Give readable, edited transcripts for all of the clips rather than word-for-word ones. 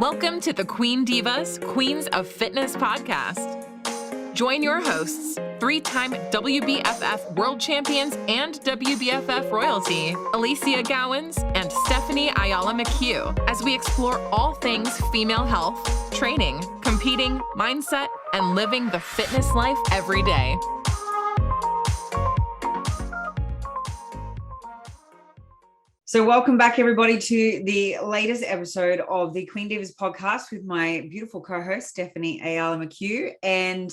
Welcome to the Queen Divas, Queens of Fitness podcast. Join your hosts, three-time WBFF world champions and WBFF royalty, Alicia Gowans and Stephanie Ayala McHugh, as we explore all things female health, training, competing, mindset, and living the fitness life every day. So welcome back, everybody, to the latest episode of the Queen Divas podcast with my beautiful co-host, Stephanie Ayala McHugh. And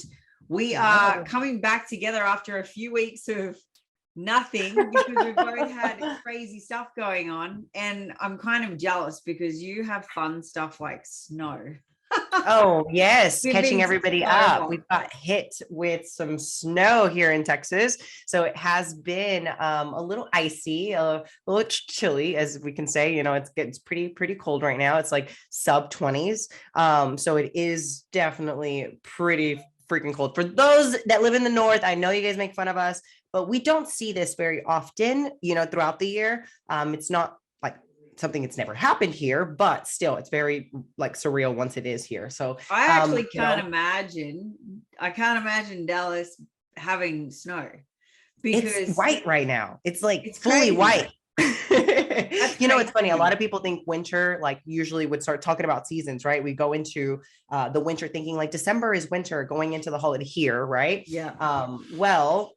we are coming back together after a few weeks of nothing because we've both had crazy stuff going on. And I'm kind of jealous because you have fun stuff like snow. Oh, yes. Catching everybody up. We've got hit with some snow here in Texas. So it has been a little icy, a little chilly, as we can say. You know, it's pretty cold right now. It's like sub 20s. So it is definitely pretty freaking cold. For those that live in the north, I know you guys make fun of us, but we don't see this very often, you know, throughout the year. It's not like something that's never happened here, but still it's very like surreal once it is here. So I actually can't imagine Dallas having snow because it's white right now. It's like it's fully crazy. white. You know, it's funny. A lot of people think winter, like usually would start talking about seasons, right? We go into the winter thinking like December is winter going into the holiday here, right? Yeah. Well,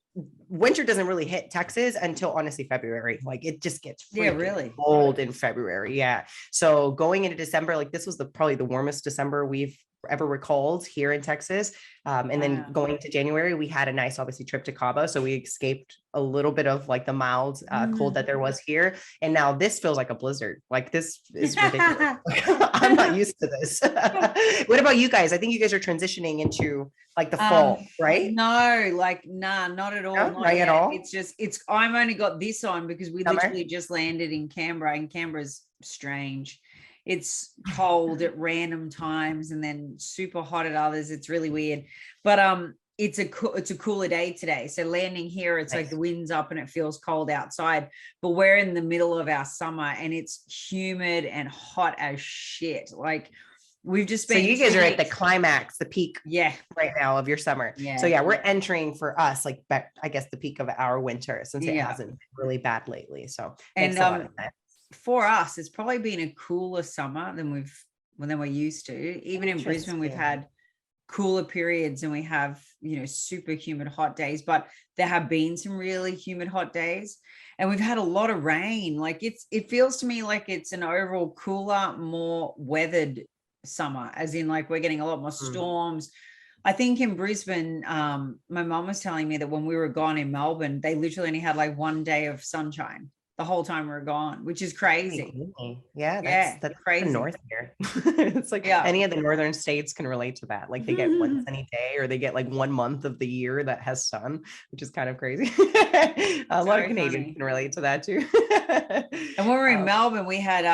winter doesn't really hit Texas until honestly February. Like it just gets really cold in February. Yeah. So going into December, like this was probably the warmest December we've ever recalled here in Texas. And then going to January, we had a nice, obviously, trip to Cabo. So we escaped a little bit of like the mild cold that there was here. And now this feels like a blizzard. Like this is ridiculous. I'm not used to this. What about you guys? I think you guys are transitioning into like the fall, right? No, like, nah, not at all. No, not at all. I'm only got this on because we literally just landed in Canberra, and Canberra's strange. It's cold at random times and then super hot at others. It's really weird, but it's a cooler day today. So landing here, it's nice. Like the wind's up and it feels cold outside, but we're in the middle of our summer and it's humid and hot as shit. Like we've just been. So you guys are at the climax, the peak, right now of your summer. Yeah. So yeah, we're entering for us, like I guess the peek of our winter since it hasn't been really bad lately. So and for us, it's probably been a cooler summer than we're used to. Even in Brisbane, we've had cooler periods and we have, you know, super humid hot days, but there have been some really humid hot days and we've had a lot of rain. Like it feels to me like it's an overall cooler, more weathered summer, as in like we're getting a lot more storms. I think in Brisbane, my mom was telling me that when we were gone in Melbourne, they literally only had like one day of sunshine the whole time we were gone, which is crazy. Yeah, that's crazy. The north here. It's like any of the northern states can relate to that. Like they get one sunny day or they get like 1 month of the year that has sun, which is kind of crazy. A lot of Canadians can relate to that too. And when we were in Melbourne, we had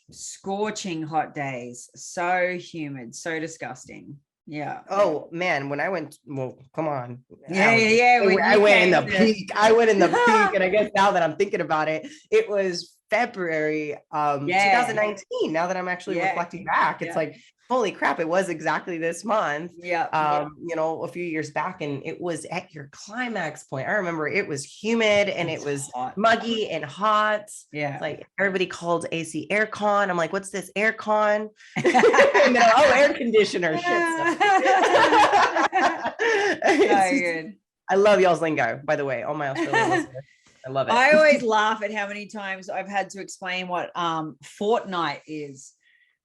scorching hot days, so humid, so disgusting. Yeah. Oh man, when I went, well, come on. I went in the peak. I went in the peak, and I guess now that I'm thinking about it, it was February 2019. Now that I'm actually reflecting back, it's like, holy crap, it was exactly this month. You know, a few years back, and it was at your climax point. I remember it was humid and it was muggy and hot. It's like everybody called AC aircon. I'm like, what's this aircon? And they're air conditioner shit. Good. I love y'all's lingo, by the way, all my Australian listeners. I love it. I always laugh at how many times I've had to explain what fortnight is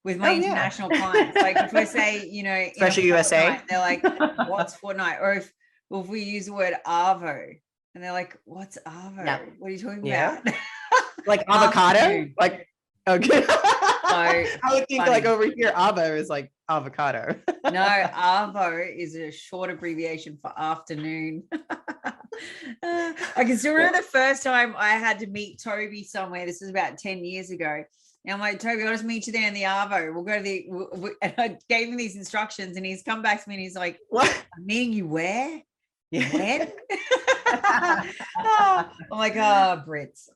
with my international clients. Like if I say, you know, especially USA, they're like, what's fortnight? Or if we use the word arvo and they're like, what's arvo? No. What are you talking about? Like avocado? Like, okay. I would think like over here, avo is like avocado. No, arvo is a short abbreviation for afternoon. I can still remember the first time I had to meet Toby somewhere. This was about 10 years ago. And I'm like, Toby, I'll just meet you there in the Arvo. We'll go to and I gave him these instructions and he's come back to me and he's like, what? I'm meeting you where? When? I'm like, Brits.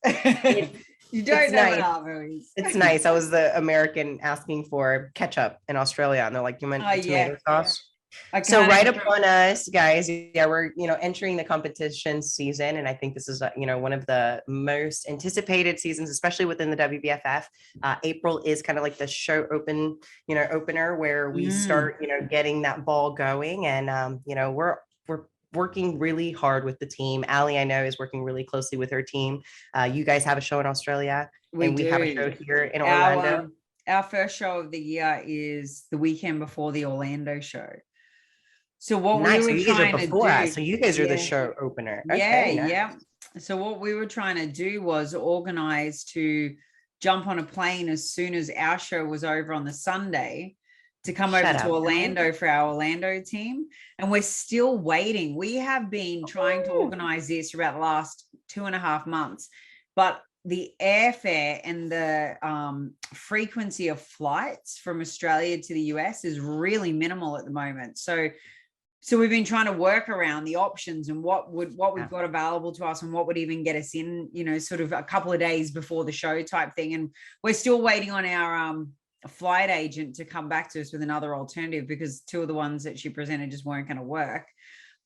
You don't It's know nice. what Arvo is. It's nice. I was the American asking for ketchup in Australia, and they're like, "You meant tomato sauce?" So right upon us, guys, yeah, we're entering the competition season, and I think this is one of the most anticipated seasons, especially within the WBFF. April is kind of like the show opener where we start getting that ball going, and we're working really hard with the team. Allie, I know, is working really closely with her team. You guys have a show in Australia, and we have a show here in Orlando. Our first show of the year is the weekend before the Orlando show. So what we were trying to do, so you guys are the show opener. Yeah. So what we were trying to do was organize to jump on a plane as soon as our show was over on the Sunday to come over to Orlando for our Orlando team. And we're still waiting. We have been trying to organize this for about the last 2.5 months, but the airfare and the frequency of flights from Australia to the US is really minimal at the moment. So we've been trying to work around the options and what we've got available to us and what would even get us in, sort of a couple of days before the show type thing. And we're still waiting on our flight agent to come back to us with another alternative, because 2 of the ones that she presented just weren't going to work.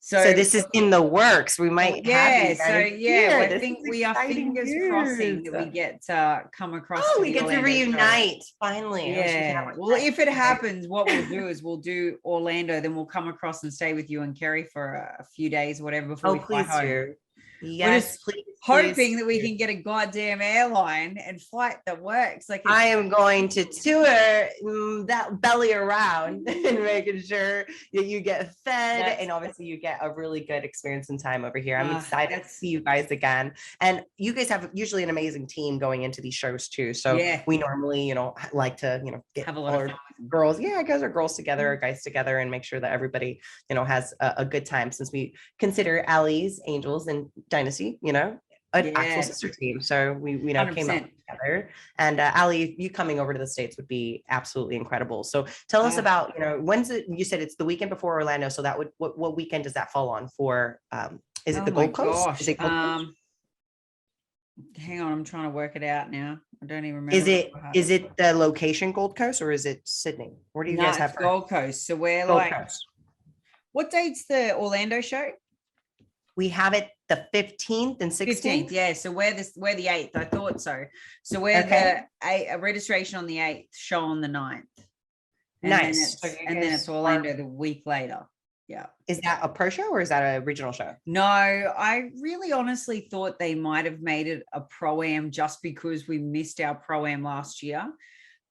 So this is in the works. We might have I think we are fingers crossing that we get to come across. We get to reunite finally. Yeah. Well, if it happens, what we'll do is we'll do Orlando, then we'll come across and stay with you and Kerry for a few days, whatever, before we fly home. Yes, please. Hoping that we can get a goddamn airline and flight that works. Like, I am going to tour that belly around and making sure that you get fed, and obviously you get a really good experience and time over here. I'm excited to see you guys again. And you guys have usually an amazing team going into these shows too. So we normally, like to, get have a lot of girls. Yeah, guys are girls together, guys together, and make sure that everybody, has a good time, since we consider Allie's Angels and Dynasty, an actual sister team. So we came up together, and Allie, you coming over to the States would be absolutely incredible. So tell us about, when's it, you said it's the weekend before Orlando. So that would, what weekend does that fall on for, is it the Gold Coast? Is it Gold Coast? Hang on, I'm trying to work it out now. I don't even remember. Is it the location Gold Coast, or is it Sydney? Where do you guys have Gold Coast? So we're Gold Coast. What date's the Orlando show? We have it the 15th and 16th. 15th, yeah. So we're the 8th. I thought so. So we're the a registration on the 8th, show on the 9th. And nice. Then it's Orlando the week later. Yeah. Is that a pro show or is that a regional show? No, I really honestly thought they might have made it a pro-am just because we missed our pro-am last year.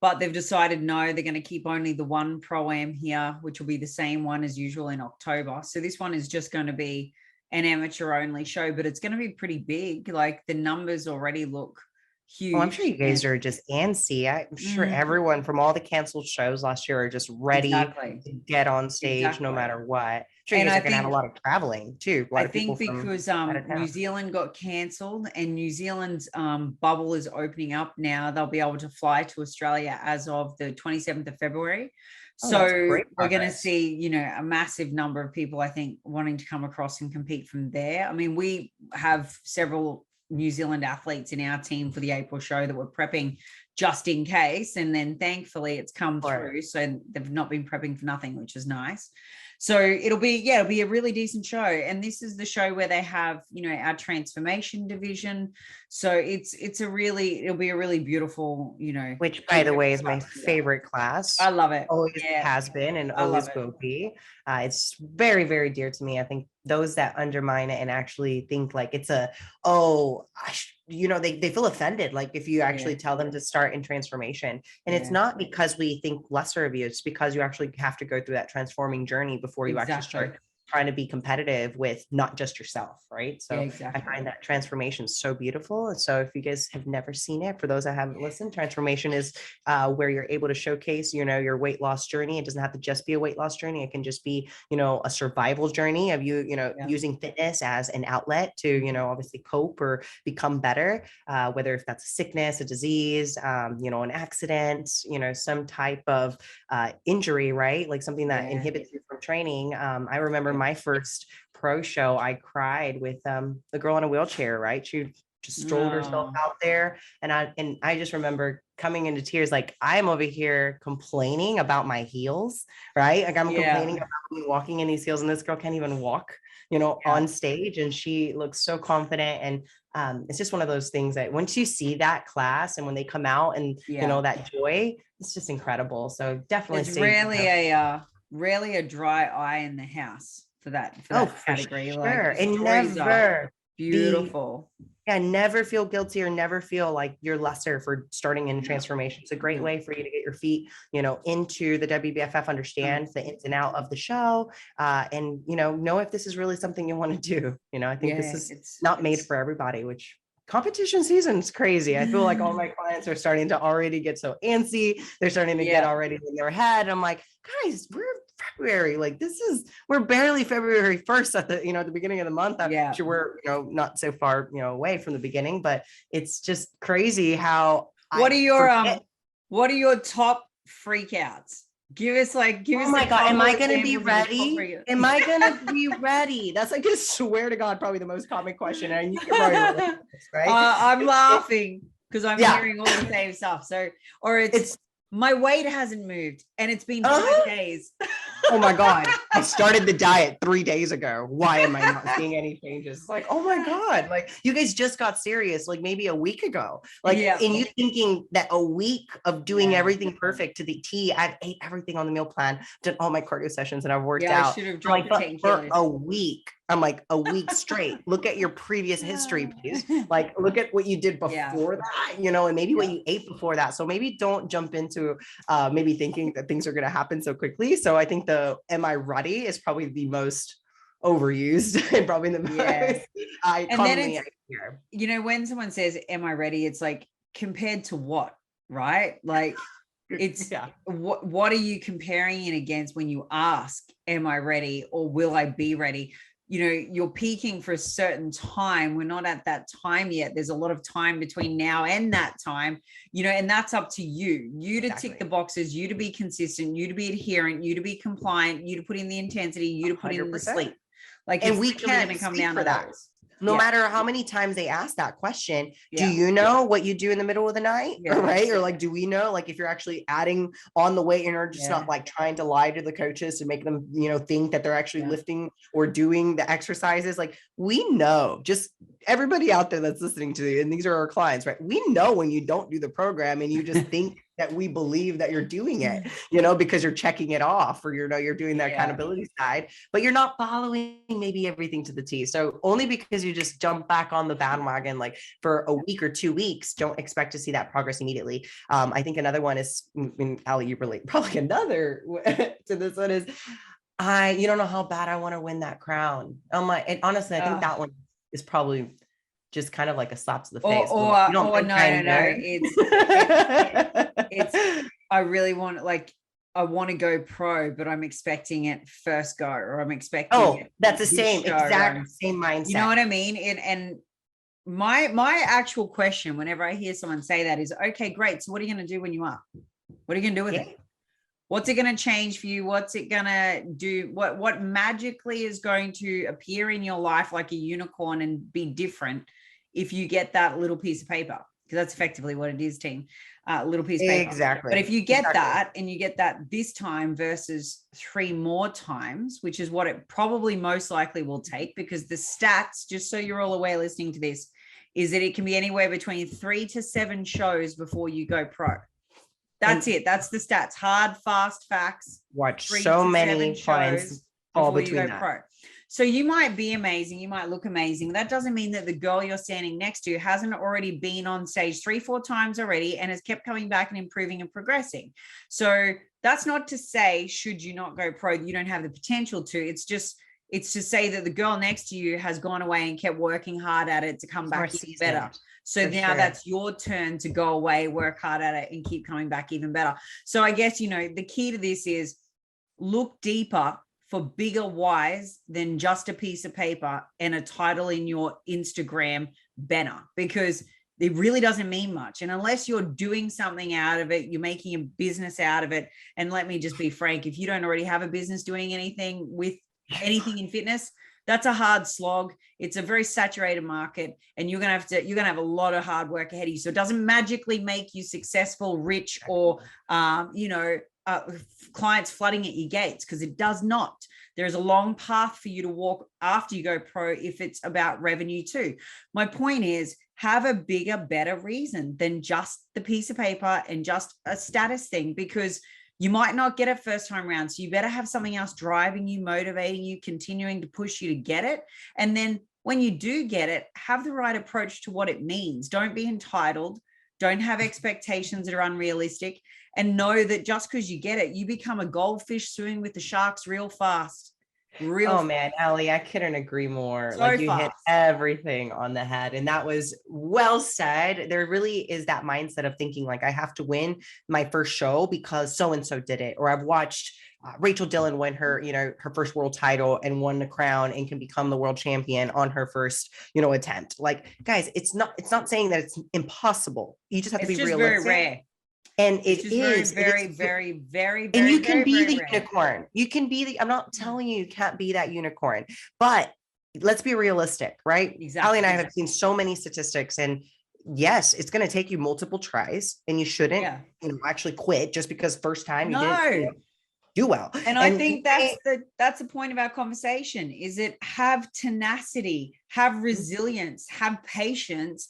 But they've decided, no, they're going to keep only the one pro-am here, which will be the same one as usual in October. So this one is just going to be an amateur only show, but it's going to be pretty big. Like, the numbers already look huge. I'm sure you guys are just antsy. I'm sure everyone from all the canceled shows last year are just ready to get on stage no matter what. Sure, you guys are going to have a lot of traveling too. I think because New Zealand got cancelled and New Zealand's bubble is opening up now, they'll be able to fly to Australia as of the 27th of February. So we're going to see, a massive number of people, I think, wanting to come across and compete from there. I mean, we have several New Zealand athletes in our team for the April show that we're prepping just in case. And then thankfully it's come through. So they've not been prepping for nothing, which is nice. So it'll be a really decent show. And this is the show where they have, our transformation division. So it'll be a really beautiful, which by the way is my favorite class. I love it. Always has been and always will be. It's very, very dear to me. I think those that undermine it and actually think like it's they feel offended. Like if you actually tell them to start in transformation, and it's not because we think lesser of you. It's because you actually have to go through that transforming journey before you actually start trying to be competitive with not just yourself, right? So I find that transformation so beautiful. And so if you guys have never seen it, for those that haven't listened, transformation is where you're able to showcase, your weight loss journey. It doesn't have to just be a weight loss journey. It can just be, a survival journey of using fitness as an outlet to, obviously cope or become better, whether if that's a sickness, a disease, an accident, some type of injury, right? Like something that inhibits you from training. I remember my first pro show, I cried with the girl in a wheelchair, right? She just strolled herself out there. And I just remember coming into tears, like I'm over here complaining about my heels, right? Like I'm complaining about me walking in these heels, and this girl can't even walk, on stage, and she looks so confident. And it's just one of those things that once you see that class and when they come out and that joy, it's just incredible. So definitely it's rarely a dry eye in the house for that category. Sure. Like, and never beautiful. Never feel guilty or never feel like you're lesser for starting in transformation. It's a great way for you to get your feet, into the WBFF, understand the ins and out of the show, and, know if this is really something you want to do. I think this is not made for everybody, which competition season is crazy. I feel like all my clients are starting to already get so antsy. They're starting to get already in their head. I'm like, guys, we're February. Like we're barely February 1st at the, at the beginning of the month. I'm sure we're, not so far, away from the beginning, but it's just crazy how. What are your top freakouts? Give us. Oh my God. Am I going to be ready? Am I going to be ready? That's like, I swear to God, probably the most common question. And you can probably relate to this, right? I'm laughing because I'm hearing all the same stuff. So, or it's my weight hasn't moved and it's been 5 days. Oh my God. I started the diet 3 days ago. Why am I not seeing any changes? It's like, oh my God. Like you guys just got serious, like maybe a week ago. And you thinking that a week of doing everything perfect to the T, I've ate everything on the meal plan, done all my cardio sessions, and I've worked out. I should have dropped 10 for kilos. a week. I'm like, a week straight. Look at your previous history, please. Like, look at what you did before that, and maybe what you ate before that. So maybe don't jump into maybe thinking that things are going to happen so quickly. So I think am I ready is probably the most overused and probably the most commonly hear. When someone says, am I ready? It's like, compared to what, right? Like it's what are you comparing it against when you ask, am I ready or will I be ready? You're peaking for a certain time. We're not at that time yet. There's a lot of time between now and that time, and that's up to you to tick the boxes, you to be consistent, you to be adherent, you to be compliant, you to put in the intensity, you to put 100%. In the sleep. And we can't come down to that. No matter how many times they ask that question, do you know what you do in the middle of the night? Right. Or like, do we know, like, if you're actually adding on the weight and are just not like trying to lie to the coaches to make them, think that they're actually lifting or doing the exercises. Like we know, just everybody out there that's listening to you, and these are our clients, right? We know when you don't do the program and you just think that we believe that you're doing it, because you're checking it off, or you're doing that accountability side, but you're not following maybe everything to the T. So only because you just jump back on the bandwagon, like for a week or 2 weeks, don't expect to see that progress immediately. I think another one is, Ali, you relate probably another to this one is, you don't know how bad I want to win that crown. And honestly, I think that one is probably just kind of like a slap to the face. It's I really want, I want to go pro, but I'm expecting it first go, or I'm expecting that's the same exact same mindset. You know what I mean? And my actual question whenever I hear someone say that is, okay, great. So what are you going to do when you are? What are you going to do with it? What's it going to change for you? What's it going to do? What magically is going to appear in your life like a unicorn and be different if you get that little piece of paper? Because that's effectively what it is, team. Little piece of paper. Exactly. But if you get that, and you get that this time versus 3 more times, which is what it probably most likely will take, because the stats, just so you're all aware listening to this, is that it can be anywhere between 3 to 7 shows before you go pro. That's it. That's the stats. Hard, fast facts. Watch so many clients all between that. Pro. So you might be amazing. You might look amazing. That doesn't mean that the girl you're standing next to hasn't already been on stage 3-4 times already and has kept coming back and improving and progressing. So that's not to say, should you not go pro, you don't have the potential to. It's to say that the girl next to you has gone away and kept working hard at it to come back even better. So now that's your turn to go away, work hard at it, and keep coming back even better. So I guess, the key to this is look deeper for bigger whys than just a piece of paper and a title in your Instagram banner, because it really doesn't mean much. And unless you're doing something out of it, you're making a business out of it. And let me just be frank, if you don't already have a business doing anything with anything in fitness, that's a hard slog. It's a very saturated market, and you're going to have a lot of hard work ahead of you. So it doesn't magically make you successful, rich, or clients flooding at your gates, because it does not. There's a long path for you to walk after you go pro if it's about revenue too. My point is, have a bigger, better reason than just the piece of paper and just a status thing, because you might not get it first time around. So you better have something else driving you, motivating you, continuing to push you to get it. And then when you do get it, have the right approach to what it means. Don't be entitled. Don't have expectations that are unrealistic, and know that just because you get it, you become a goldfish swimming with the sharks real fast. Man, Allie, I couldn't agree more. So like, you fast. hit everything on the head, and that was well said. There really is that mindset of thinking like, I have to win my first show because so-and-so did it. Or I've watched Rachel Dillon win her, her first world title and won the crown and can become the world champion on her first, attempt. Like, guys, it's not saying that it's impossible. You just have to be realistic. Very rare. And it is very, very, very, and you very, can be the rare. unicorn. You can be I'm not telling you can't be that unicorn, but let's be realistic, right? Exactly. Allie and I have seen so many statistics, and yes, it's going to take you multiple tries, and you shouldn't, actually quit just because first time you didn't do well. And I think that's the point of our conversation, is it have tenacity, have resilience, have patience,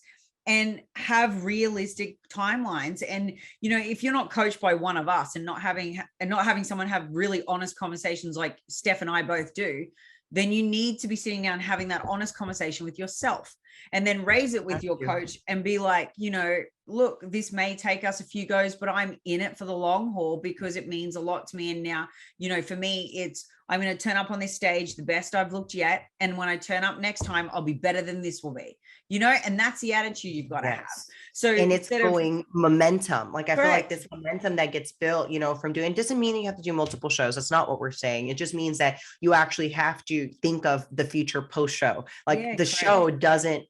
and have realistic timelines. And, if you're not coached by one of us and not having someone have really honest conversations like Steph and I both do, then you need to be sitting down and having that honest conversation with yourself, and then raise it with your coach and be like, look, this may take us a few goes, but I'm in it for the long haul because it means a lot to me. And now, for me, I'm going to turn up on this stage the best I've looked yet. And when I turn up next time, I'll be better than this will be, and that's the attitude you've got to have. So, and it's going momentum. Like, I feel like this momentum that gets built, from doing, doesn't mean you have to do multiple shows. That's not what we're saying. It just means that you actually have to think of the future post show. Like, the show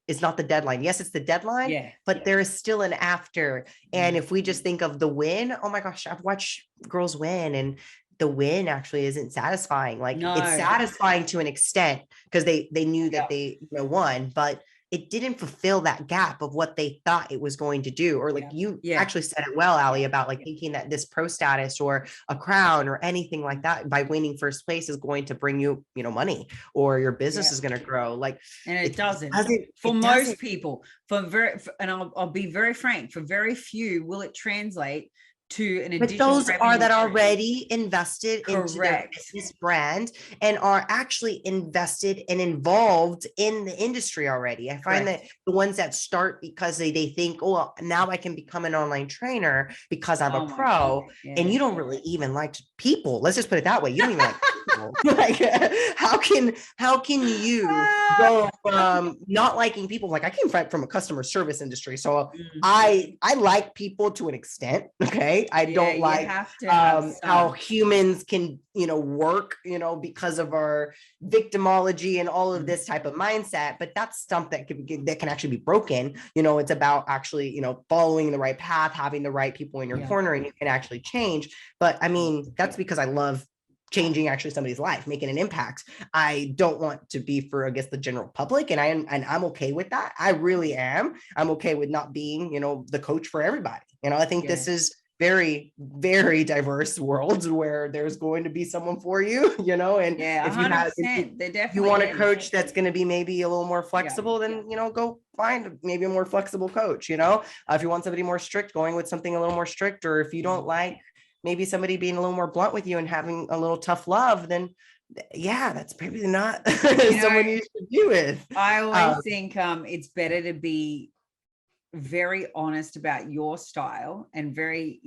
it's not the deadline. Yes, it's the deadline, but there is still an after. And if we just think of the win, oh my gosh, I've watched girls win, and the win actually isn't satisfying. Like, it's satisfying to an extent because they knew that they won, but it didn't fulfill that gap of what they thought it was going to do. Or like you actually said it well, Allie, about like thinking that this pro status or a crown or anything like that by winning first place is going to bring you, money, or your business is going to grow. Like, and it doesn't. For most people, and I'll be very frank, for very few will it translate to an additional. But those are that already invested into their business brand and are actually invested and involved in the industry already. I find that the ones that start because they think, oh, well, now I can become an online trainer because I'm a pro, and you don't really even like people. Let's just put it that way. You don't even like people. Like, how can you go from not liking people? Like, I came from a customer service industry, so I like people to an extent. Okay. I don't like how humans can, work, because of our victimology and all of this type of mindset. But that's something that can actually be broken. It's about actually, following the right path, having the right people in your corner, and you can actually change. But I mean, that's because I love changing actually somebody's life, making an impact. I don't want to be for, I guess, the general public. And I'm okay with that. I really am. I'm okay with not being, the coach for everybody. I think this is very, very diverse worlds where there's going to be someone for you, and if you want a coach that's going to be maybe a little more flexible, then, go find maybe a more flexible coach, if you want somebody more strict, going with something a little more strict, or if you don't like maybe somebody being a little more blunt with you and having a little tough love, then that's probably not someone you should be with. I always think it's better to be very honest about your style and very,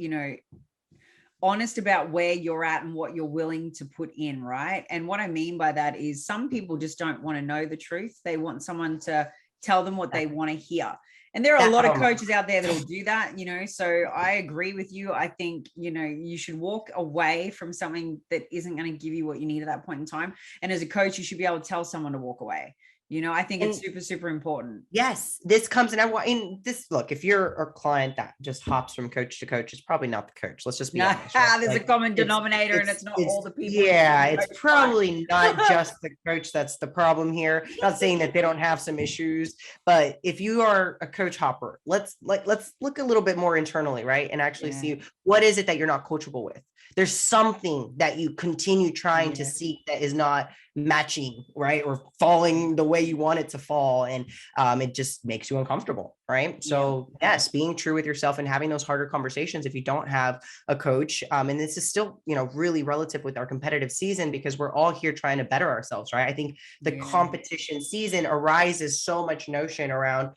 honest about where you're at and what you're willing to put in, right? And what I mean by that is some people just don't want to know the truth. They want someone to tell them what they want to hear. And there are a lot of coaches out there that will do that, so I agree with you. I think, you should walk away from something that isn't going to give you what you need at that point in time. And as a coach, you should be able to tell someone to walk away. I think it's super, super important. Yes, this comes in this. Look, if you're a client that just hops from coach to coach, it's probably not the coach. Let's just be honest. Right? There's a common denominator, and it's not all the people. Yeah, it's probably not just the coach that's the problem here. Not saying that they don't have some issues, but if you are a coach hopper, let's look a little bit more internally, right? And actually see what is it that you're not coachable with. There's something that you continue trying to seek that is not matching, right? Or falling the way you want it to fall. And it just makes you uncomfortable, right? So yes, being true with yourself and having those harder conversations if you don't have a coach. And this is still, really relative with our competitive season because we're all here trying to better ourselves, right? I think the competition season arises so much notion around,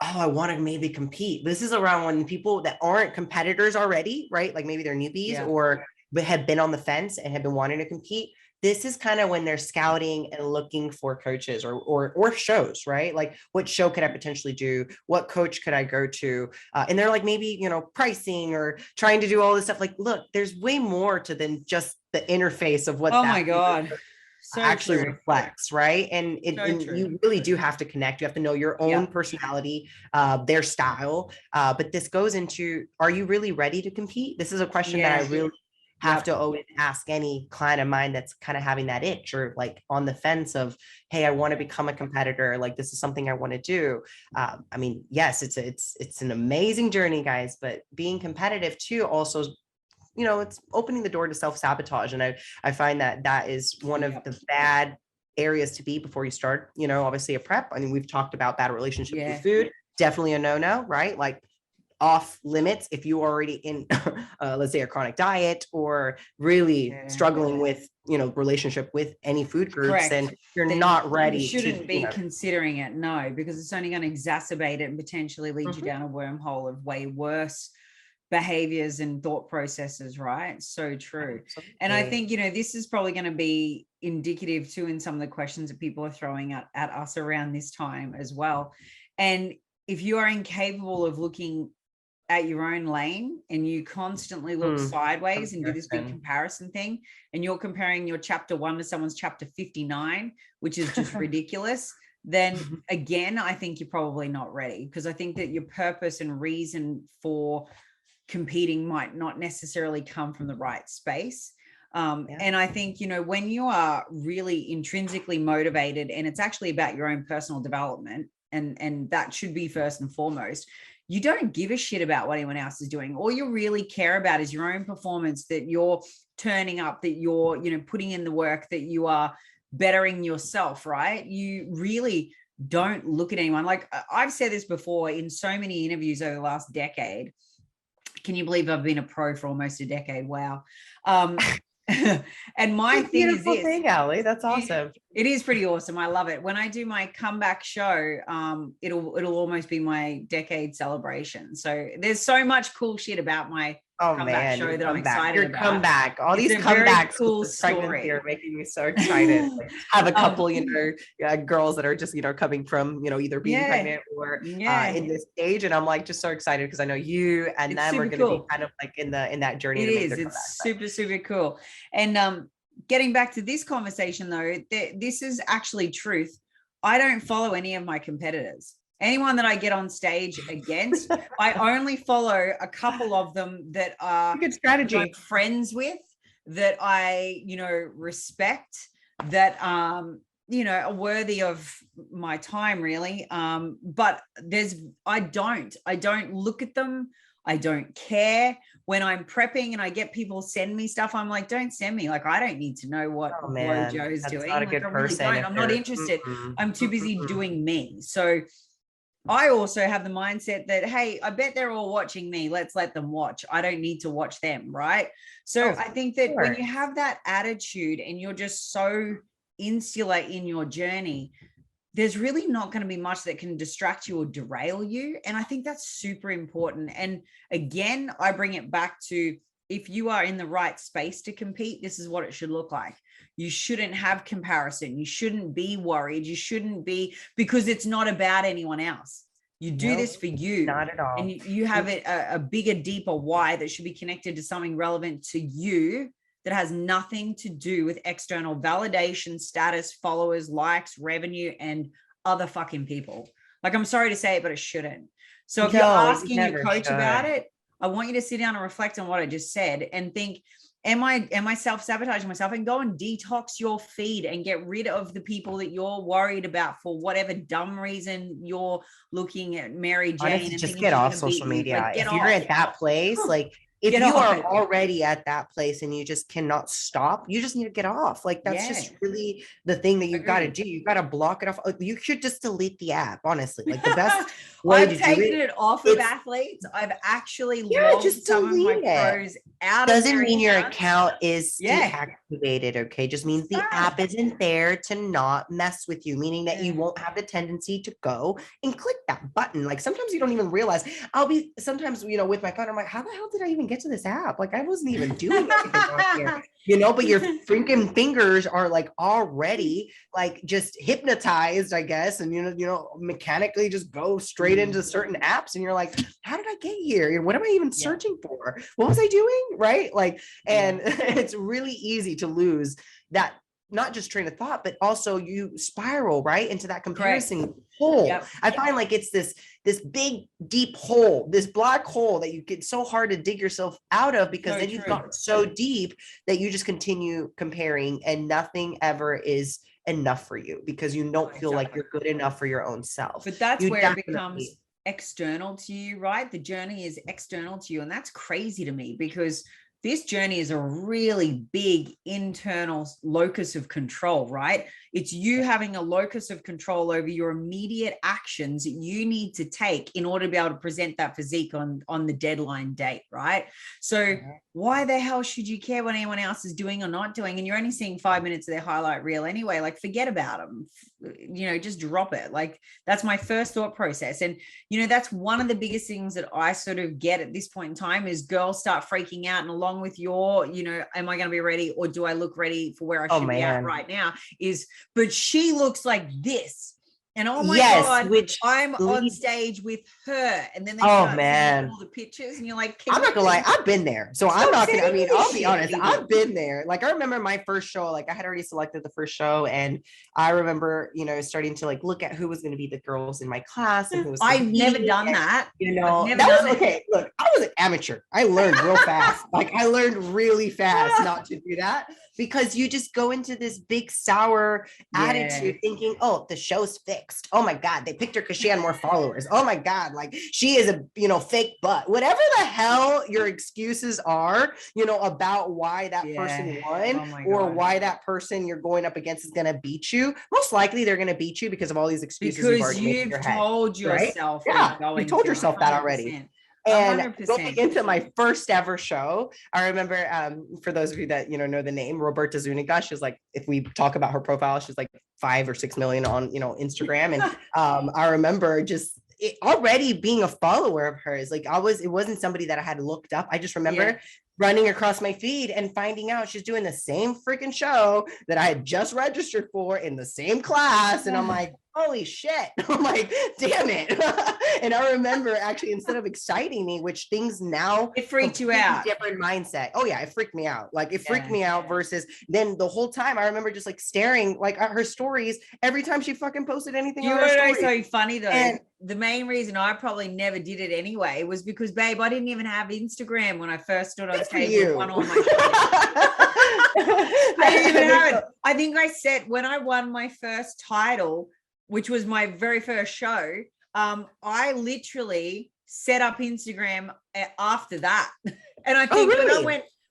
oh, I want to maybe compete. This is around when people that aren't competitors already, right? Like maybe they're newbies or but have been on the fence and have been wanting to compete. This is kind of when they're scouting and looking for coaches or shows, right? Like what show could I potentially do? What coach could I go to? And they're like, maybe, pricing or trying to do all this stuff. Like, look, there's way more to than just the interface of what my God. So actually reflects, right? And you really do have to connect. You have to know your own personality, their style. But this goes into, are you really ready to compete? This is a question that I really have to always ask any client of mine that's kind of having that itch or like on the fence of, hey, I want to become a competitor. Like this is something I want to do. I mean, yes, it's an amazing journey, guys, but being competitive too also, it's opening the door to self-sabotage. And I find that is one of the bad areas to be before you start, obviously a prep. I mean, we've talked about bad relationships with food, definitely a no-no, right? Like off limits if you already in let's say a chronic diet or really struggling with relationship with any food groups. And you're not ready, you shouldn't be considering it, no, because it's only going to exacerbate it and potentially lead you down a wormhole of way worse behaviors and thought processes, right? So true. Absolutely. And I think this is probably going to be indicative too in some of the questions that people are throwing at us around this time as well. And if you are incapable of looking at your own lane and you constantly look sideways and do this big comparison thing, and you're comparing your chapter 1 to someone's chapter 59, which is just ridiculous, then again, I think you're probably not ready, because I think that your purpose and reason for competing might not necessarily come from the right space. And I think, when you are really intrinsically motivated and it's actually about your own personal development, and that should be first and foremost, you don't give a shit about what anyone else is doing. All you really care about is your own performance, that you're turning up, that you're, putting in the work, that you are bettering yourself, right? You really don't look at anyone. Like I've said this before in so many interviews over the last decade. Can you believe I've been a pro for almost a decade? Wow. And my thing is this thing, Ali, that's awesome. It is pretty awesome. I love it. When I do my comeback show, it'll almost be my decade celebration. So there's so much cool shit about my comeback show that I'm excited about. Comeback, all these comebacks, cool story are making me so excited. Like, have a couple, girls that are just, coming from, either being pregnant or in this stage, and I'm like just so excited because I know you and them are going to be kind of like in that journey. It's super, super cool. And getting back to this conversation though, this is actually truth. I don't follow any of my competitors. Anyone that I get on stage against, I only follow a couple of them that are good strategy. I'm friends with, that I, respect, that, are worthy of my time really. But I don't look at them. I don't care. When I'm prepping and I get people send me stuff, I'm like, don't send me. Like, I don't need to know what Joe's doing. Not a good person. I'm not interested. I'm too busy doing me. So I also have the mindset that, hey, I bet they're all watching me. Let's let them watch. I don't need to watch them, right? So I think that when you have that attitude and you're just so insular in your journey, there's really not going to be much that can distract you or derail you. And I think that's super important. And again, I bring it back to, if you are in the right space to compete, this is what it should look like. You shouldn't have comparison. You shouldn't be worried. You shouldn't be, because it's not about anyone else. You do this for you. Not at all. And you have a bigger, deeper why that should be connected to something relevant to you, that has nothing to do with external validation, status, followers, likes, revenue, and other fucking people. Like, I'm sorry to say it, but it shouldn't. So if you're asking your coach about it, I want you to sit down and reflect on what I just said and think, am I self-sabotaging myself? And go and detox your feed and get rid of the people that you're worried about for whatever dumb reason you're looking at Mary Jane. Honestly, and just get off social media. Like, if you're at that place, like if you are already at that place and you just cannot stop, you just need to get off. Like that's just really the thing that you've got to do. You've got to block it off. You should just delete the app, honestly. Like the best way I've taken it off of athletes. I've actually logged just some of my pros out of doesn't mean your account is deactivated, okay? Just means the app isn't there to not mess with you, meaning that you won't have the tendency to go and click that button. Like sometimes you don't even realize. Sometimes, with my phone, I'm like, how the hell did I even get to this app? Like I wasn't even doing anything on here, but your freaking fingers are like already like just hypnotized, I guess. And, mechanically just go straight into certain apps. And you're like, how did I get here? What am I even searching for? What was I doing? Right? Like, and it's really easy to lose that, not just train of thought, but also you spiral right into that comparison hole. I find like it's this big, deep hole, this black hole that you get so hard to dig yourself out of, because then you've gotten so deep that you just continue comparing and nothing ever is enough for you because you don't feel like you're good enough for your own self. But that's where it becomes external to you, right? The journey is external to you. And that's crazy to me because this journey is a really big internal locus of control, right? It's you having a locus of control over your immediate actions that you need to take in order to be able to present that physique on the deadline date, right? So why the hell should you care what anyone else is doing or not doing? And you're only seeing 5 minutes of their highlight reel anyway. Like, forget about them, just drop it. Like, that's my first thought process. And, that's one of the biggest things that I sort of get at this point in time is girls start freaking out. And along with your, am I going to be ready or do I look ready for where I should be at right now but she looks like this. And oh my God, I'm on stage with her. And then they start seeing all the pictures and you're like, I'm not gonna lie, I've been there. So I'm not gonna, I'll be honest, I've been there. Like I remember my first show, like I had already selected the first show. And I remember, starting to like look at who was going to be the girls in my class. And who was I've never done that. Okay. Look, I was an amateur. I learned real fast. Like I learned really fast not to do that. Because you just go into this big sour attitude thinking, oh, the show's fixed. Oh my God, they picked her because she had more followers. Oh my God, like she is a, fake butt. Whatever the hell your excuses are, about why that person won or why that person you're going up against is going to beat you. Most likely they're going to beat you because of all these excuses you've told yourself. Right? Yeah, you told yourself that already. And 100%. Going into my first ever show, I remember, for those of you that, know the name, Roberta Zuniga, she's like, if we talk about her profile, she's like 5 or 6 million on, Instagram. And I remember just already being a follower of hers. Like it wasn't somebody that I had looked up. I just remember running across my feed and finding out she's doing the same freaking show that I had just registered for in the same class. And I'm like, holy shit. I'm like, damn it. And I remember actually, instead of exciting me, which things now, it freaked you out. Different mindset. Oh yeah, it freaked me out. Like it freaked me out versus then the whole time I remember just like staring like at her stories every time she fucking posted anything. You know, so funny though. And the main reson I probably never did it anyway was because, babe, I didn't even have Instagram when I first stood on stage and won all my I didn't even have it. I think I said when I won my first title, which was my very first show, I literally set up Instagram after that. And I think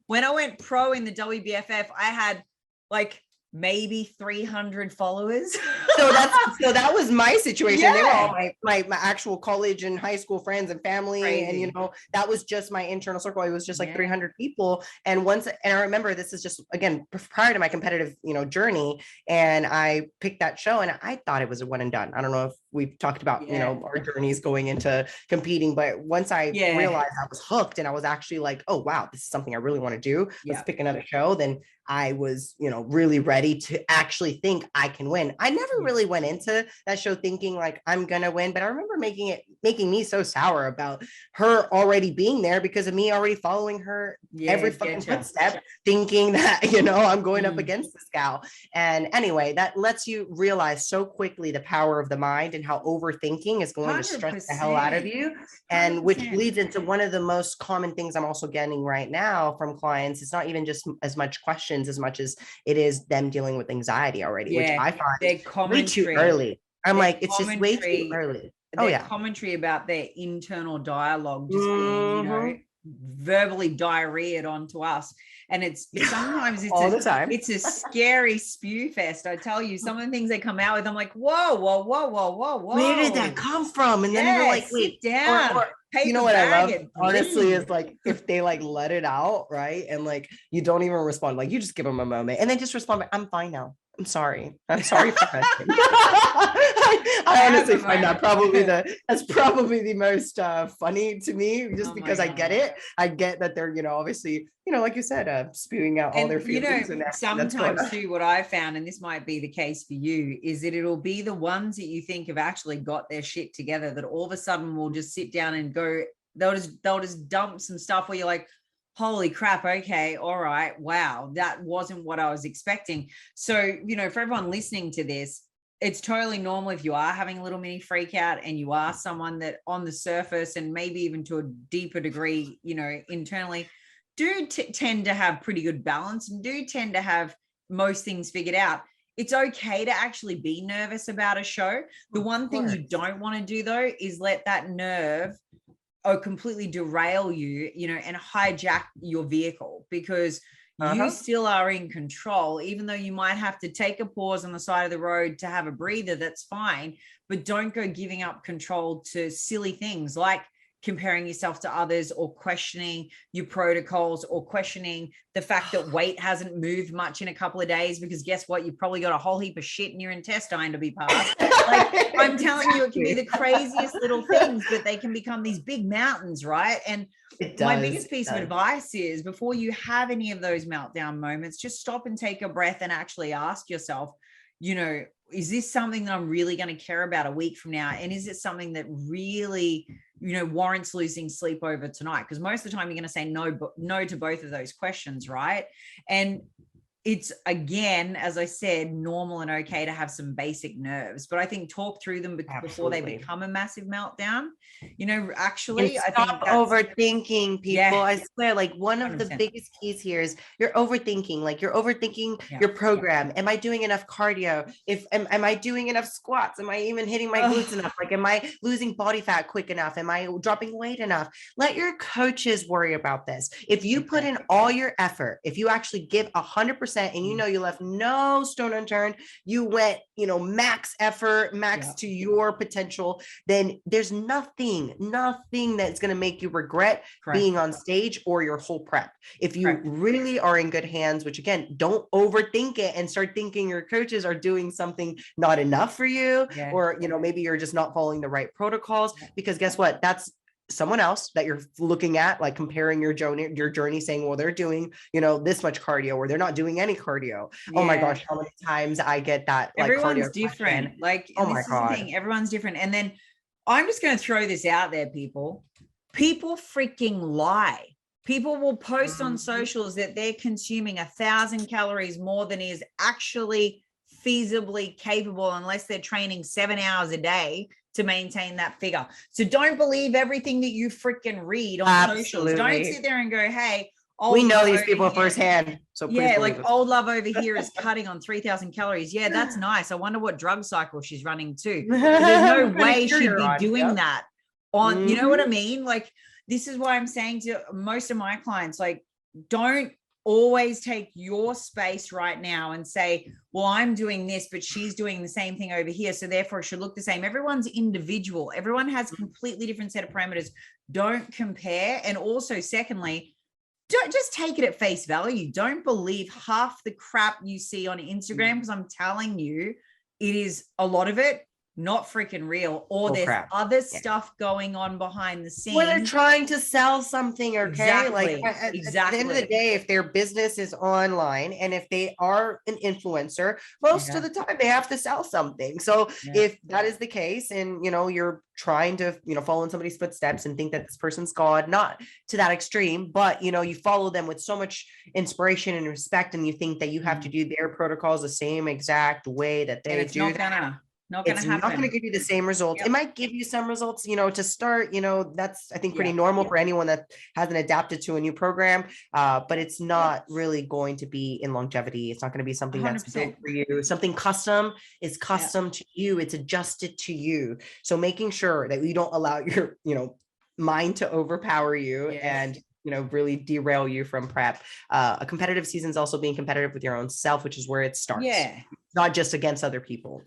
when I went pro in the WBFF, I had like maybe 300 followers. So that was my situation. Yeah. They were all my actual college and high school friends and family. Crazy. And that was just my internal circle. It was just like 300 people. And I remember this is just again prior to my competitive journey, and I picked that show and I thought it was a one and done. I don't know if we've talked about our journeys going into competing, but once I realized I was hooked and I was actually like, oh wow, this is something I really want to do, let's pick another show, then I was really ready to actually think I can win. I never really went into that show thinking like I'm gonna win, but I remember making me so sour about her already being there because of me already following her every fucking footstep, thinking that, you know, I'm going up against this gal. And anyway, that lets you realize so quickly the power of the mind and how overthinking is going to stress the hell out of you. And 100%. Which leads into one of the most common things I'm also getting right now from clients. It's not even just as much questions as much as it is them dealing with anxiety already, which I find is way too early. I'm like, it's just way too early. Commentary about their internal dialogue just being, you know, verbally diarrheaed onto us. And it's sometimes it's all the time. It's a scary spew fest. I tell you, some of the things they come out with, I'm like, whoa. Where did that come from? And then you're like, wait, sit down. Or you know what I love, honestly, is like if they like let it out, right? And like you don't even respond, like you just give them a moment and then just respond, I'm fine now. I'm sorry for venting. I honestly find that that's probably the most funny to me, just because I get it. I get that they're, you know, obviously, you know, like you said, spewing out all their feelings. You know, sometimes too, what I found, and this might be the case for you, is that it'll be the ones that you think have actually got their shit together that all of a sudden will just sit down and go, they'll just dump some stuff where you're like, holy crap, okay, all right, wow, that wasn't what I was expecting. So, you know, for everyone listening to this, it's totally normal if you are having a little mini freak out and you are someone that on the surface and maybe even to a deeper degree, you know, internally do tend to have pretty good balance and do tend to have most things figured out. It's okay to actually be nervous about a show. The one thing you don't want to do though is let that nerve completely derail you, you know, and hijack your vehicle, because you still are in control, even though you might have to take a pause on the side of the road to have a breather. That's fine, but don't go giving up control to silly things like comparing yourself to others or questioning your protocols or questioning the fact that weight hasn't moved much in a couple of days, because guess what? You've probably got a whole heap of shit in your intestine to be passed. Like, I'm telling you, it can be the craziest little things, but they can become these big mountains, right? And my biggest piece of advice is, before you have any of those meltdown moments, just stop and take a breath and actually ask yourself, you know, is this something that I'm really going to care about a week from now? And is it something that really, you know, warrants losing sleep over tonight? Because most of the time you're going to say no to both of those questions, right? And it's, again, as I said, normal and okay to have some basic nerves, but I think talk through them before they become a massive meltdown. You know, actually, I think overthinking, people. Yeah. I swear, like one of 100%. The biggest keys here is you're overthinking. Like you're overthinking your program. Am I doing enough cardio? Am I doing enough squats? Am I even hitting my glutes enough? Like, am I losing body fat quick enough? Am I dropping weight enough? Let your coaches worry about this. If you put in all your effort, if you actually give 100%, and you know you left no stone unturned, you went, you know, max effort, max to your potential, then there's nothing that's going to make you regret being on stage or your whole prep. If you really are in good hands, which again, don't overthink it and start thinking your coaches are doing something not enough for you, or, you know, maybe you're just not following the right protocols, because guess what? That's someone else that you're looking at, like comparing your journey, saying, well, they're doing, you know, this much cardio, or they're not doing any cardio. Oh my gosh, how many times I get that. Like, everyone's different. Question. Like, oh my God, everyone's different. And then I'm just going to throw this out there, people freaking lie. People will post on socials that they're consuming 1,000 calories more than is actually feasibly capable, unless they're training 7 hours a day to maintain that figure. So don't believe everything that you freaking read on socials. Don't sit there and go, hey, we know these people firsthand. So like old love over here is cutting on 3,000 calories. Yeah, that's nice. I wonder what drug cycle she's running too. There's no way she'd be doing that on, you know what I mean? Like, this is why I'm saying to most of my clients, like, don't always take your space right now and say, well, I'm doing this, but she's doing the same thing over here, so therefore it should look the same. Everyone's individual. Everyone has a completely different set of parameters. Don't compare. And also, secondly, don't just take it at face value. Don't believe half the crap you see on Instagram, because I'm telling you, it is a lot of it not freaking real, or there's crap. other stuff going on behind the scenes. Where they're trying to sell something, okay? Exactly. At the end of the day, if their business is online and if they are an influencer, most of the time they have to sell something. So if that is the case, and you're trying to follow in somebody's footsteps and think that this person's God, not to that extreme, but you follow them with so much inspiration and respect, and you think that you have to do their protocols the same exact way that they do. Not going to happen. It's not going to give you the same results. It might give you some results, to start, that's, I think, pretty normal for anyone that hasn't adapted to a new program. But it's not really going to be in longevity. It's not going to be something 100%. That's built for you. Something custom is custom to you. It's adjusted to you. So making sure that you don't allow your, mind to overpower you and really derail you from prep. A competitive season is also being competitive with your own self, which is where it starts. Not just against other people.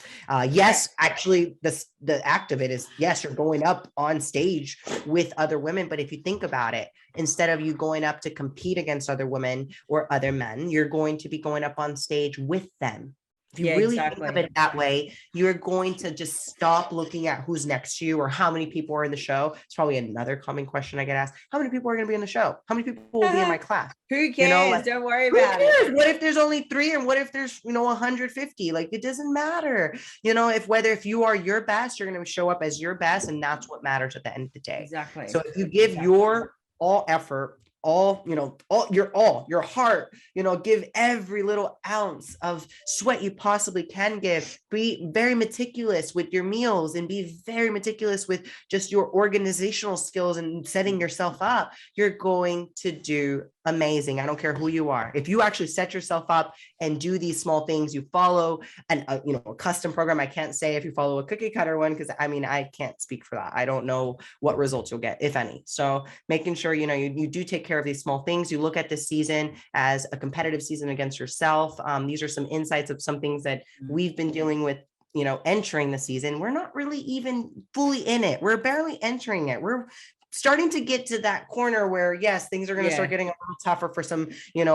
Yes, actually, the act of it is, yes, you're going up on stage with other women. But if you think about it, instead of you going up to compete against other women or other men, you're going to be going up on stage with them. If you really think of it that way, you're going to just stop looking at who's next to you or how many people are in the show. It's probably another common question I get asked. How many people are going to be in the show? How many people will be in my class? Who cares? Don't worry about it. What if there's only 3 and what if there's, 150? Like, it doesn't matter. If you are your best, you're going to show up as your best. And that's what matters at the end of the day. Exactly. So if you give your all effort, your heart, give every little ounce of sweat you possibly can give, be very meticulous with your meals and be very meticulous with just your organizational skills and setting yourself up, you're going to do amazing. I don't care who you are. If you actually set yourself up and do these small things, you follow a custom program. I can't say if you follow a cookie cutter one, because I can't speak for that. I don't know what results you'll get, if any. So making sure, you do take care of these small things. You look at this season as a competitive season against yourself. These are some insights of some things that we've been dealing with, entering the season. We're not really even fully in it. We're barely entering it. We're starting to get to that corner where, yes, things are going to start getting a little tougher for some,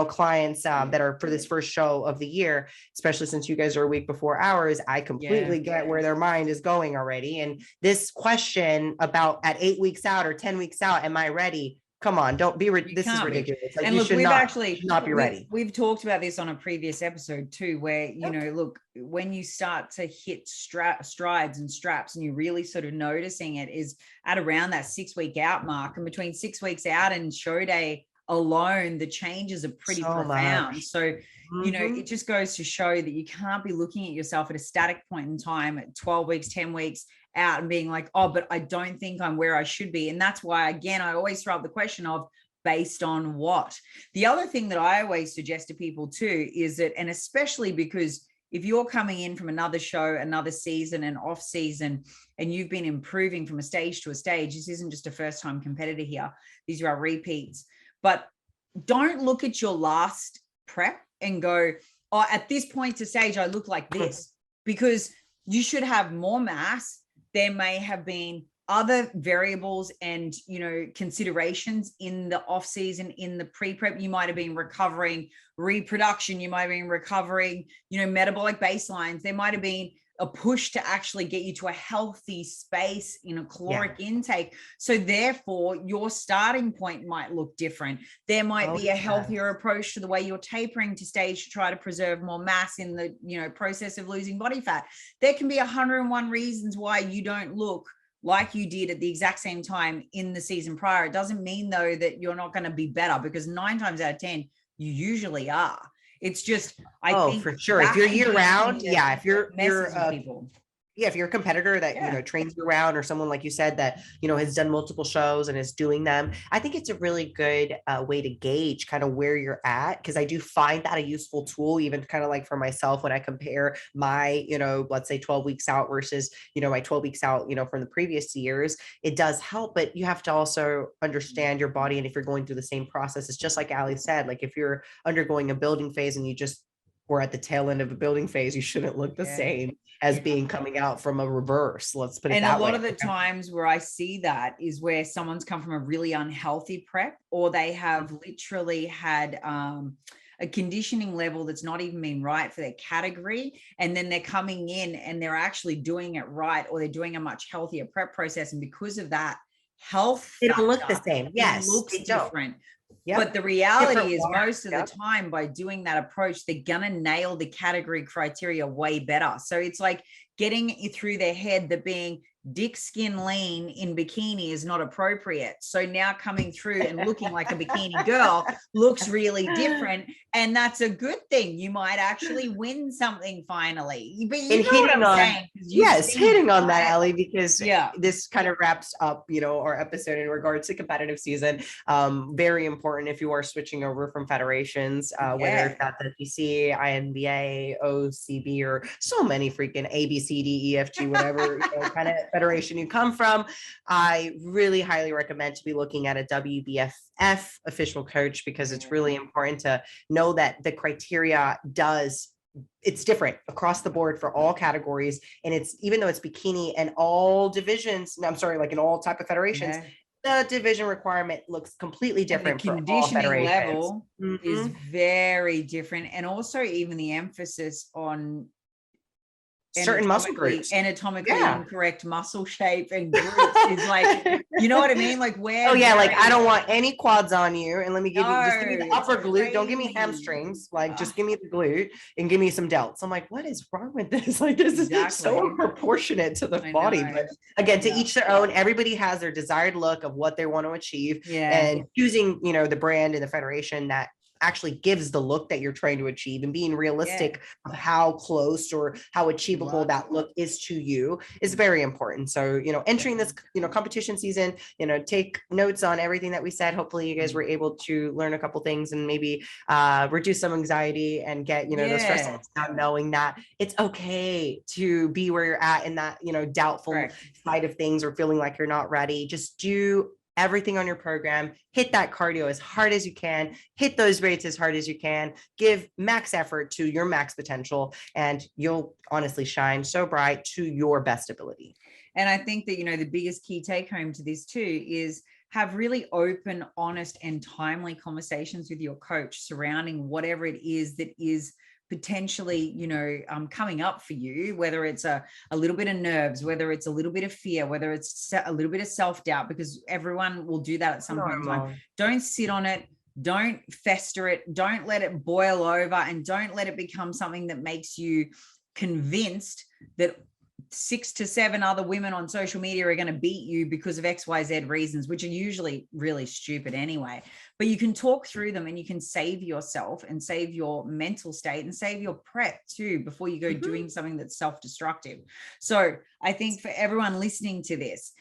clients that are for this first show of the year, especially since you guys are a week before ours. I completely get where their mind is going already. And this question about at 8 weeks out or 10 weeks out, am I ready? Come on, don't be, this is ridiculous. Like, and you look, should not be ready. We've talked about this on a previous episode too, where, look, when you start to hit strides and straps and you're really sort of noticing it is at around that 6 week out mark, and between 6 weeks out and show day alone, the changes are pretty profound. Much. So, it just goes to show that you can't be looking at yourself at a static point in time at 12 weeks, 10 weeks out and being like, oh, but I don't think I'm where I should be. And that's why, again, I always throw up the question of based on what. The other thing that I always suggest to people too is that, and especially because if you're coming in from another show, another season and off season, and you've been improving from a stage to a stage, this isn't just a first time competitor here. These are our repeats. But don't look at your last prep and go, oh, at this point to stage, I look like this, because you should have more mass. There may have been other variables and, considerations in the off season, in the pre-prep. You might've been recovering reproduction. You might've been recovering, metabolic baselines. There might've been a push to actually get you to a healthy space in a caloric intake. So therefore your starting point might look different. There might be a healthier approach to the way you're tapering to stage to try to preserve more mass in the, process of losing body fat. There can be 101 reasons why you don't look like you did at the exact same time in the season prior. It doesn't mean though that you're not going to be better, because 9 times out of 10, you usually are. It's just, I think for sure. If you're year round, if you're people. If you're a competitor that, trains year round, or someone like you said that, has done multiple shows and is doing them, I think it's a really good way to gauge kind of where you're at. Cause I do find that a useful tool, even kind of like for myself, when I compare my, let's say 12 weeks out versus, my 12 weeks out, from the previous years, it does help, but you have to also understand your body. And if you're going through the same process, it's just like Ali said, like if you're undergoing a building phase and you just were at the tail end of a building phase, you shouldn't look the same as being coming out from a reverse. Let's put it that way. And a lot of the times where I see that is where someone's come from a really unhealthy prep, or they have literally had a conditioning level that's not even been right for their category. And then they're coming in and they're actually doing it right, or they're doing a much healthier prep process. And because of that, health, they don't look the same. Yes, it looks different. Yep. But the reality is most of the time by doing that approach, they're going to nail the category criteria way better. So it's like getting it through their head that being dick skin lean in bikini is not appropriate. So now coming through and looking like a bikini girl looks really different. And that's a good thing. You might actually win something finally. But you know what I'm saying? Yes, hitting on that, Allie, because this kind of wraps up, our episode in regards to competitive season. Very important if you are switching over from federations, whether it's at the GC, INBA, OCB, or so many freaking A, B, C, D, E, F, G, whatever kind of federation you come from. I really highly recommend to be looking at a WBFF official coach, because it's really important to know that the criteria it's different across the board for all categories. And it's, even though it's bikini and all divisions, like in all type of federations, the division requirement looks completely different. The conditioning level is very different. And also even the emphasis on certain muscle groups, anatomically incorrect muscle shape and groups is like, you know what I mean? Like where? Like I don't want any quads on you, and let me give me the upper glute. Don't give me hamstrings. Like just give me the glute and give me some delts. I'm like, what is wrong with this? Like this is so proportionate to the body. But again, to each their own. Everybody has their desired look of what they want to achieve, and choosing the brand and the federation that actually gives the look that you're trying to achieve, and being realistic of how close or how achievable that look is to you is very important. So, entering this, competition season, take notes on everything that we said. Hopefully you guys were able to learn a couple things and maybe reduce some anxiety and get, the stress out, knowing that it's okay to be where you're at in that, doubtful side of things, or feeling like you're not ready. Just do everything on your program, hit that cardio as hard as you can, hit those weights as hard as you can, give max effort to your max potential, and you'll honestly shine so bright to your best ability. And I think that, the biggest key take home to this too is have really open, honest, and timely conversations with your coach surrounding whatever it is that is potentially, coming up for you, whether it's a little bit of nerves, whether it's a little bit of fear, whether it's a little bit of self-doubt, because everyone will do that at some point in time. Don't sit on it. Don't fester it. Don't let it boil over, and don't let it become something that makes you convinced that 6 to 7 other women on social media are going to beat you because of XYZ reasons, which are usually really stupid anyway. But you can talk through them, and you can save yourself and save your mental state and save your prep too before you go doing something that's self-destructive. So I think for everyone listening to this,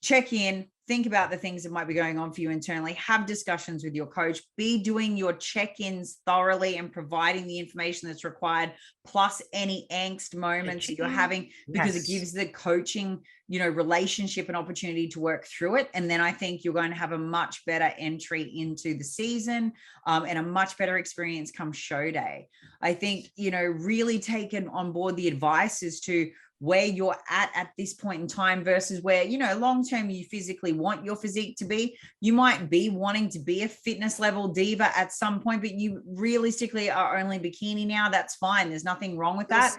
check in, think about the things that might be going on for you internally, have discussions with your coach, be doing your check-ins thoroughly and providing the information that's required, plus any angst moments that you're having, because it gives the coaching, relationship an opportunity to work through it. And then I think you're going to have a much better entry into the season, and a much better experience come show day. I think, really taking on board the advice as to where you're at this point in time versus where, long-term you physically want your physique to be. You might be wanting to be a fitness level diva at some point, but you realistically are only bikini now. That's fine. There's nothing wrong with that.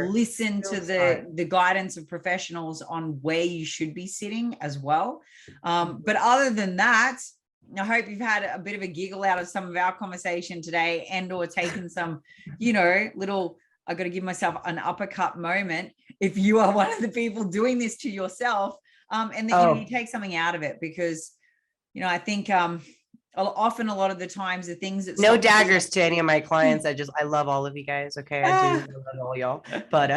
Listen to the guidance of professionals on where you should be sitting as well. But other than that, I hope you've had a bit of a giggle out of some of our conversation today, and or taken some, little, I got to give myself an uppercut moment if you are one of the people doing this to yourself, and then you take something out of it, because, I think often a lot of the times the things that no daggers to any of my clients. I love all of you guys. Okay. I do love all y'all, but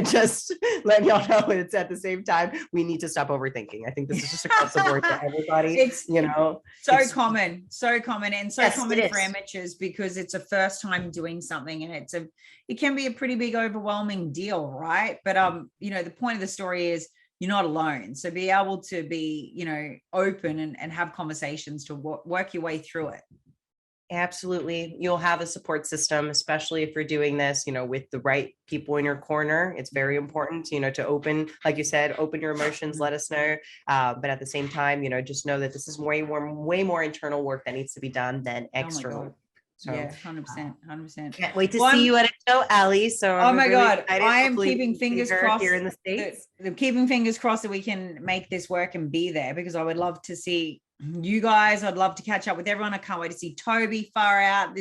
just letting y'all know it's at the same time, we need to stop overthinking. I think this is just across the board for everybody. It's so common and so common for amateurs, because it's a first time doing something, and it can be a pretty big overwhelming deal. Right. But, the point of the story is, you're not alone. So be able to be, open and have conversations to work your way through it. Absolutely. You'll have a support system, especially if you're doing this, with the right people in your corner. It's very important, to open, like you said, open your emotions, let us know. But at the same time, just know that this is way more internal work that needs to be done than external. So yeah, 100%. Can't wait to see you at a show, Allie. So oh my really God, excited. I am Hopefully keeping fingers crossed here in the States. keeping fingers crossed that we can make this work and be there, because I would love to see you guys. I'd love to catch up with everyone. I can't wait to see Toby far out.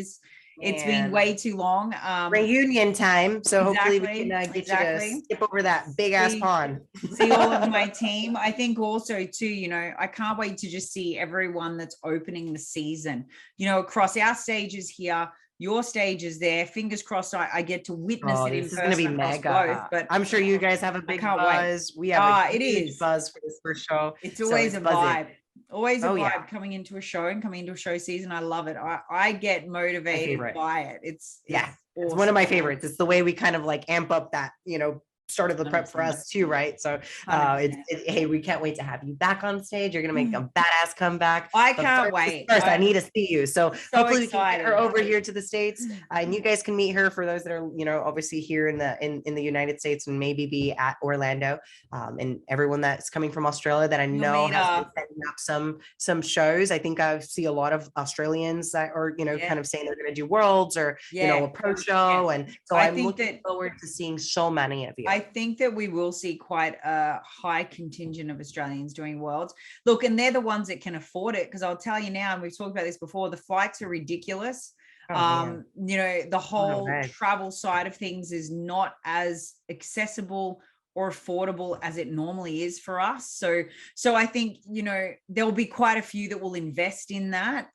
It's been way too long. Reunion time. So exactly, hopefully we can get you to skip over that big ass pond. See all of my team. I think also too, you know, I can't wait to just see everyone that's opening the season, you know, across our stages here, your stages there. Fingers crossed I get to witness it in person. This is going to be mega. Both, but I'm sure you guys have a big buzz. Wait. We have a huge buzz for this first show. It's always a vibe. Always a vibe coming into a show and coming into a show season. I love it. I get motivated by it. It's awesome. It's one of my favorites. It's the way we kind of like amp up that, you know, start of the prep for us too, right? So hey, we can't wait to have you back on stage. You're gonna make a badass comeback. I can't wait. First, I need to see you. So hopefully we can get her over here to the States, and you guys can meet her, for those that are, you know, obviously here in the United States, and maybe be at Orlando, and everyone that's coming from Australia that I know has been setting up some shows. I think I see a lot of Australians that are, you know, kind of saying they're gonna do Worlds or you know, a pro show, and so I'm looking forward to seeing so many of you. I think that we will see quite a high contingent of Australians doing Worlds. Look, and they're the ones that can afford it, because I'll tell you now, and we've talked about this before, the flights are ridiculous. You know, the whole travel side of things is not as accessible or affordable as it normally is for us. So I think, you know, there'll be quite a few that will invest in that.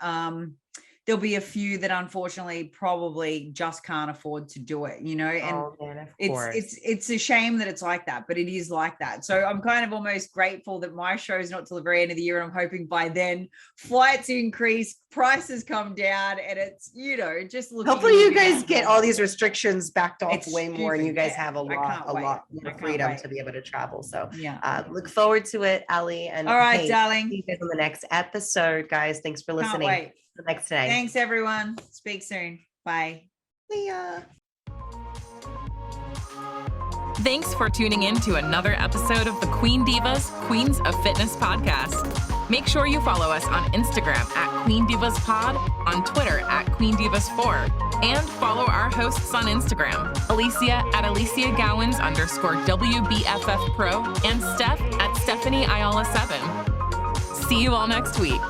There'll be a few that unfortunately probably just can't afford to do it, you know, and it's a shame that it's like that, but it is like that. So I'm kind of almost grateful that my show is not till the very end of the year, and I'm hoping by then flights increase, prices come down, and it's, you know, just looking. Hopefully you guys get all these restrictions backed off way more, and you guys have a lot more freedom to be able to travel. So look forward to it, Allie. And all right, darling. See you guys on the next episode, guys. Thanks for listening. Can't wait. Next time. Thanks, everyone. Speak soon. Bye. See ya. Thanks for tuning in to another episode of the Queen Divas, Queens of Fitness podcast. Make sure you follow us on Instagram at Queen Divas Pod, on Twitter at Queen Divas 4, and follow our hosts on Instagram, Alicia at Alicia Gowans _WBFF Pro, and Steph at Stephanie Ayala 7. See you all next week.